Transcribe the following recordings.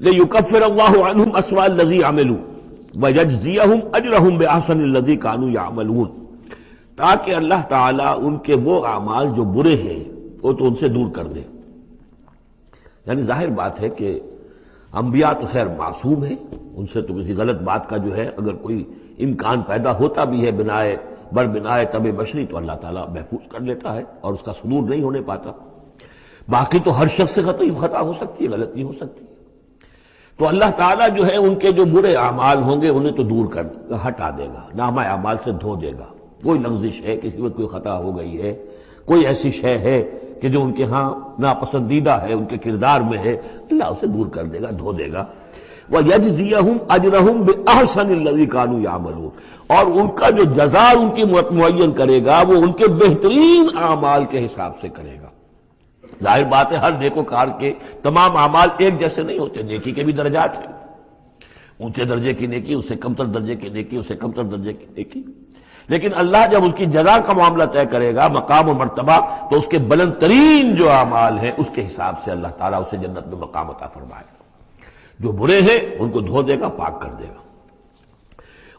لِيُكَفِّرَ اللَّهُ عَنْهُمْ أَسْوَأَ الَّذِي عَمِلُوا وَيَجْزِيَهُمْ أَجْرَهُمْ بِأَحْسَنِ الَّذِي كَانُوا يَعْمَلُونَ، تاکہ اللہ تعالیٰ ان کے وہ اعمال جو برے ہیں وہ تو ان سے دور کر دے۔ یعنی ظاہر بات ہے کہ انبیاء تو خیر معصوم ہیں، ان سے تو کسی غلط بات کا جو ہے اگر کوئی امکان پیدا ہوتا بھی ہے بنائے طب بشری تو اللہ تعالیٰ محفوظ کر لیتا ہے اور اس کا صدور نہیں ہونے پاتا۔ باقی تو ہر شخص سے خطا ہو سکتی ہے، غلطی ہو سکتی ہے، تو اللہ تعالیٰ جو ہے ان کے جو برے اعمال ہوں گے انہیں تو دور کر ہٹا دے گا، نامہ اعمال سے دھو دے گا۔ کوئی لغزش ہے، کسی وقت کوئی خطا ہو گئی ہے، کوئی ایسی شے ہے کہ جو ان کے ہاں ناپسندیدہ ہے، ان کے کردار میں ہے، اللہ اسے دور کر دے گا، دھو دے گا۔ وَيَجْزِيَهُمْ أَجْرَهُمْ بِأَحْسَنِ الَّذِي كَانُوا يَعْمَلُونَ، اور ان کا جو جزا ان کی معین کرے گا وہ ان کے بہترین اعمال کے حساب سے کرے گا۔ ظاہر بات ہے ہر نیکوکار کے تمام اعمال ایک جیسے نہیں ہوتے، نیکی کے بھی درجات ہیں، اونچے درجے کی نیکی، اس سے کمتر درجے کی نیکی، اس سے کمتر درجے کی نیکی، لیکن اللہ جب اس کی جزا کا معاملہ طے کرے گا، مقام و مرتبہ، تو اس کے بلند ترین جو اعمال ہیں اس کے حساب سے اللہ تعالیٰ اسے جنت میں مقام عطا فرمائے گا۔ جو برے ہیں ان کو دھو دے گا، پاک کر دے گا۔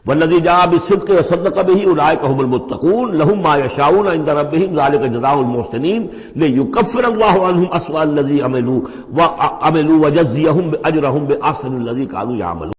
والذی جاء بالصدق وصدق به اولئک هم المتقون لهم ما یشاءون عند ربهم ذلك جزاء المحسنین لیکفر اللہ عنهم اسوأ الذی عملوا ویجزیهم اجرهم باحسن الذی كانوا یعملون۔